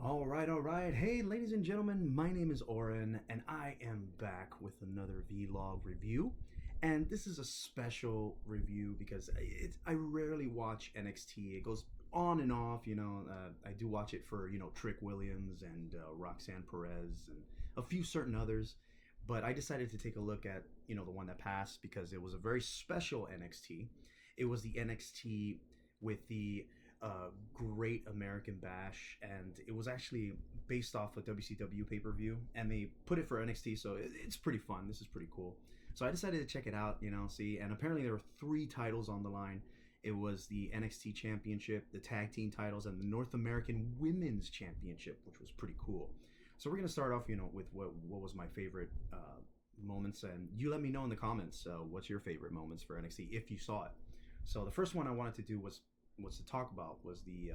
All right. Hey, ladies and gentlemen, my name is Oren, and I am back with another vlog review. And this is a special review because I rarely watch NXT. It goes on and off, I do watch it for, Trick Williams and Roxanne Perez and a few certain others. But I decided to take a look at, the one that passed because it was a very special NXT. It was the NXT with the Great American Bash, and it was actually based off a WCW pay-per-view, and they put it for NXT, so it's pretty fun. This is pretty cool. So I decided to check it out, see, and apparently there were three titles on the line. It was the NXT Championship, the Tag Team titles, and the North American Women's Championship, which was pretty cool. So we're going to start off, with what was my favorite moments, and you let me know in the comments what's your favorite moments for NXT if you saw it. So the first one I wanted to do was to talk about was the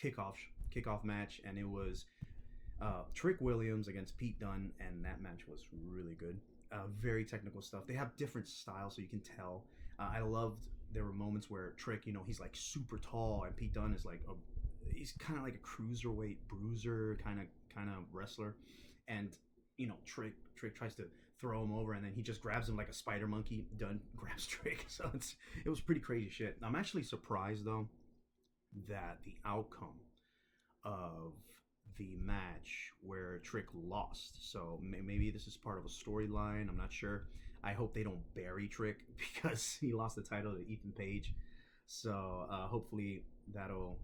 kickoff match, and it was Trick Williams against Pete Dunne, and that match was really good. Very technical stuff. They have different styles, so you can tell. I loved there were moments where Trick, he's like super tall, and Pete Dunne is like he's kind of like a cruiserweight bruiser kind of wrestler, and Trick tries to throw him over, and then he just grabs him like a spider monkey. Dunne grabs Trick, so it was pretty crazy shit. I'm actually surprised though that the outcome of the match where Trick lost. So maybe this is part of a storyline. I'm not sure. I hope they don't bury Trick because he lost the title to Ethan Page. So hopefully that'll,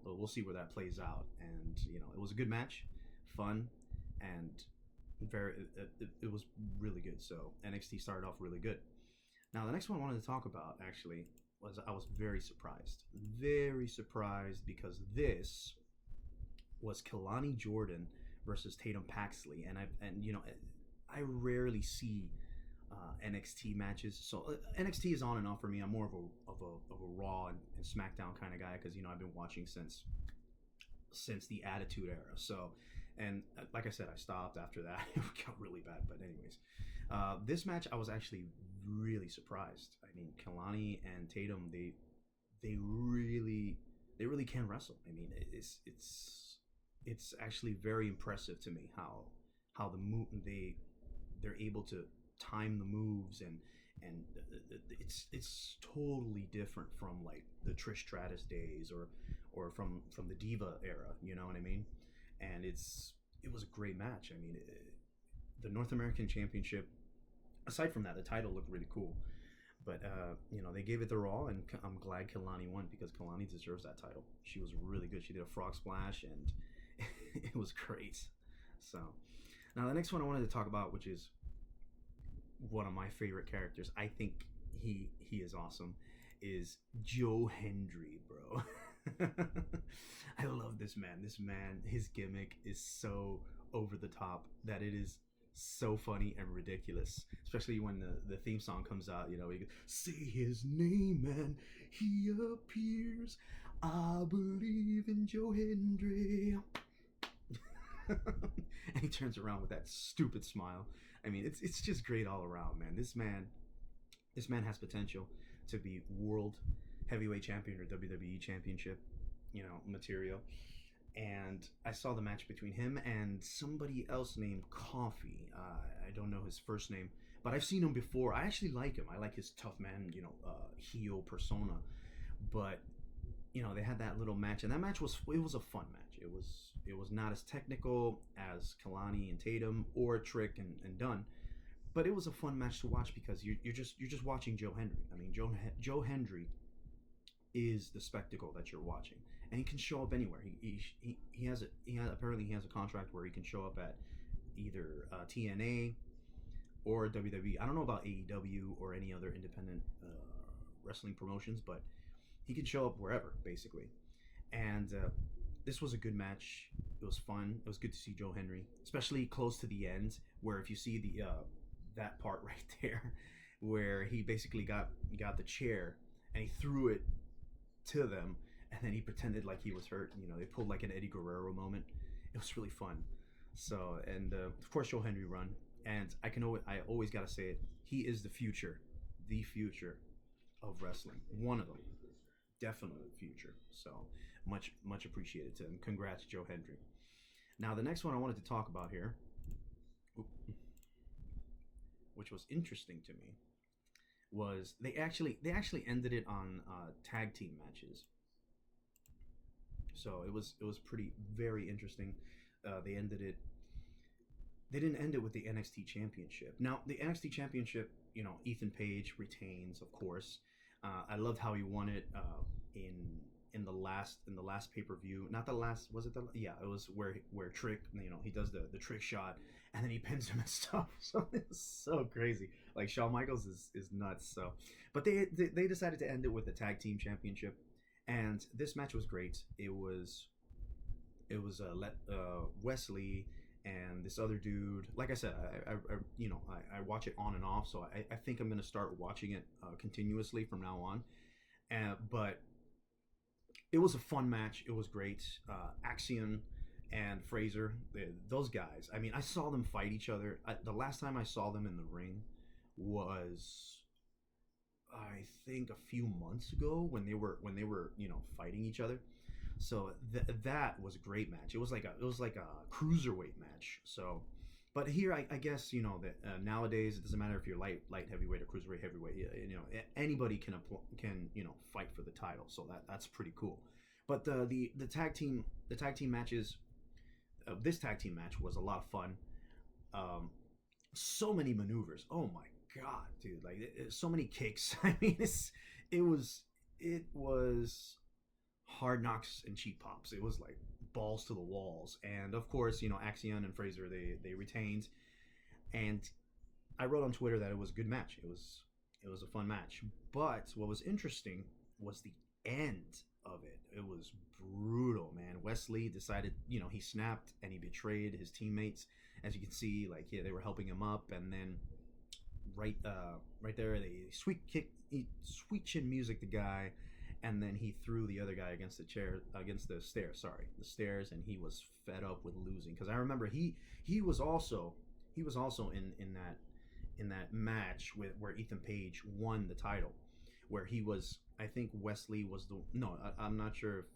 we'll see where that plays out. And it was a good match, fun, and it was really good. So NXT started off really good. Now the next one I wanted to talk about actually was I was very surprised because this was Kelani Jordan versus Tatum Paxley, and I rarely see NXT matches. So NXT is on and off for me. I'm more of a Raw and SmackDown kind of guy because I've been watching since the Attitude Era. So, and like I said, I stopped after that. It got really bad. But anyways, this match I was actually really surprised. I mean, Kelani and Tatum, they really can wrestle. I mean, it's actually very impressive to me how they're able to time the moves, and it's totally different from like the Trish Stratus days or from the Diva era, you know what I mean? And it was a great match. I mean, the North American Championship, aside from that, the title looked really cool, but they gave it their all, and I'm glad Kelani won because Kelani deserves that title. She was really good. She did a frog splash, and it was great. So now the next one I wanted to talk about, which is one of my favorite characters, I think he is awesome, is Joe Hendry, bro. I love this man. His gimmick is so over the top that it is so funny and ridiculous, especially when the theme song comes out. You goes, say his name and he appears, I believe in Joe Hendry. And he turns around with that stupid smile. I mean, it's just great all around, man. This man has potential to be world heavyweight champion or WWE championship, material. And I saw the match between him and somebody else named Coffee. I don't know his first name, but I've seen him before. I actually like him. I like his tough man, heel persona. But they had that little match, and that match was a fun match. It was not as technical as Kelani and Tatum or Trick and Dunne, but it was a fun match to watch because you're just watching Joe Hendry. I mean, Joe Hendry is the spectacle that you're watching, and he can show up anywhere. Apparently he has a contract where he can show up at either TNA or WWE. I don't know about AEW or any other independent wrestling promotions, but he can show up wherever, basically. And this was a good match. It was fun. It was good to see Joe Hendry, especially close to the end, where if you see the that part right there, where he basically got the chair and he threw it to them, and then he pretended like he was hurt. They pulled like an Eddie Guerrero moment. It was really fun. So, and of course, Joe Hendry run. And I always gotta say it. He is the future of wrestling. One of them. Definitely the future. So Much appreciated to him. Congrats, Joe Hendry. Now the next one I wanted to talk about here, which was interesting to me, was they actually ended it on tag team matches. So it was pretty very interesting. They ended it. They didn't end it with the NXT Championship. Now the NXT Championship, Ethan Page retains, of course. I loved how he won it in in the last pay per view. Not the last, was it the? Yeah, it was where Trick, he does the trick shot and then he pins him and stuff. So it's so crazy. Like Shawn Michaels is nuts. So, but they decided to end it with the tag team championship, and this match was great. It was Wesley and this other dude. Like I said, I watch it on and off, so I think I'm gonna start watching it continuously from now on. But it was a fun match. It was great. Axiom and Fraser, those guys. I mean, I saw them fight each other. The last time I saw them in the ring was, I think, a few months ago when they were fighting each other. So that was a great match. It was like a cruiserweight match. So, but here I guess that nowadays it doesn't matter if you're light heavyweight or cruiserweight heavyweight. Anybody can fight for the title. So that's pretty cool. But the tag team matches, this tag team match was a lot of fun. Um, so many maneuvers. Oh my god, dude! Like so many kicks. I mean, it was hard knocks and cheap pops. It was like balls to the walls, and of course, Axion and Fraser they retained, and I wrote on Twitter that it was a good match. It was a fun match, but what was interesting was the end of it. It was brutal, man. Wesley decided, he snapped and he betrayed his teammates. As you can see, like, yeah, they were helping him up, and then right there, they sweet chin music the guy, and then he threw the other guy against the stairs. Sorry, the stairs, and he was fed up with losing because I remember he was also in that match where Ethan Page won the title, where he was. I think Wesley was the no. I'm not sure if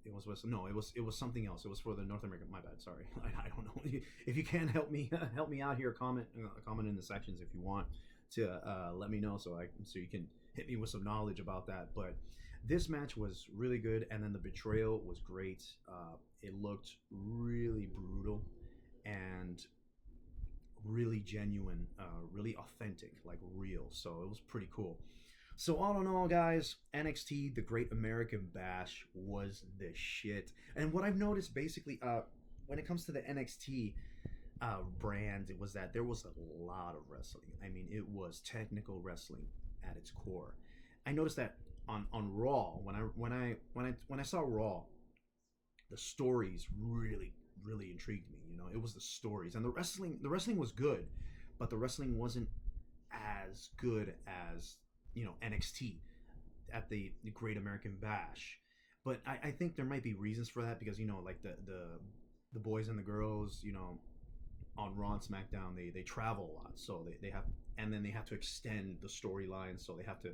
it was Wesley. No, it was something else. It was for the North American. My bad. Sorry, I don't know. If you can help me help me out here, comment in the sections if you want to let me know so you can hit me with some knowledge about that. But this match was really good, and then the betrayal was great. It looked really brutal and really genuine, really authentic, like real. So it was pretty cool. So all in all, guys, NXT, the Great American Bash, was the shit. And what I've noticed, basically, when it comes to the NXT brand, it was that there was a lot of wrestling. I mean, it was technical wrestling at its core. I noticed that on Raw, when I saw Raw, the stories really intrigued me. It was the stories, and the wrestling was good, but the wrestling wasn't as good as NXT at the Great American Bash. But I think there might be reasons for that because like the boys and the girls, on Raw and SmackDown, they travel a lot, so they have, and then they have to extend the storyline, so they have to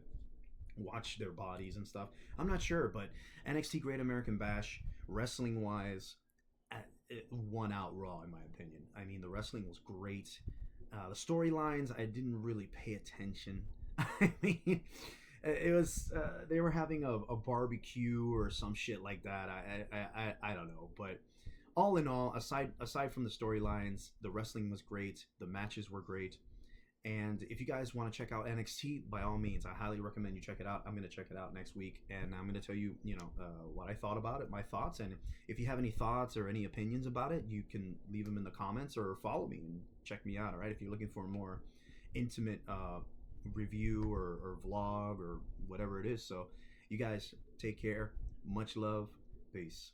watch their bodies and stuff. I'm not sure, but NXT Great American Bash, wrestling wise, it won out Raw in my opinion. I mean, the wrestling was great. The storylines, I didn't really pay attention. I mean, it was they were having a barbecue or some shit like that. I don't know, but all in all, aside from the storylines, the wrestling was great. The matches were great. And if you guys want to check out NXT, by all means, I highly recommend you check it out. I'm going to check it out next week, and I'm going to tell you, what I thought about it, my thoughts. And if you have any thoughts or any opinions about it, you can leave them in the comments or follow me and check me out. All right, if you're looking for a more intimate review or vlog or whatever it is. So, you guys take care. Much love. Peace.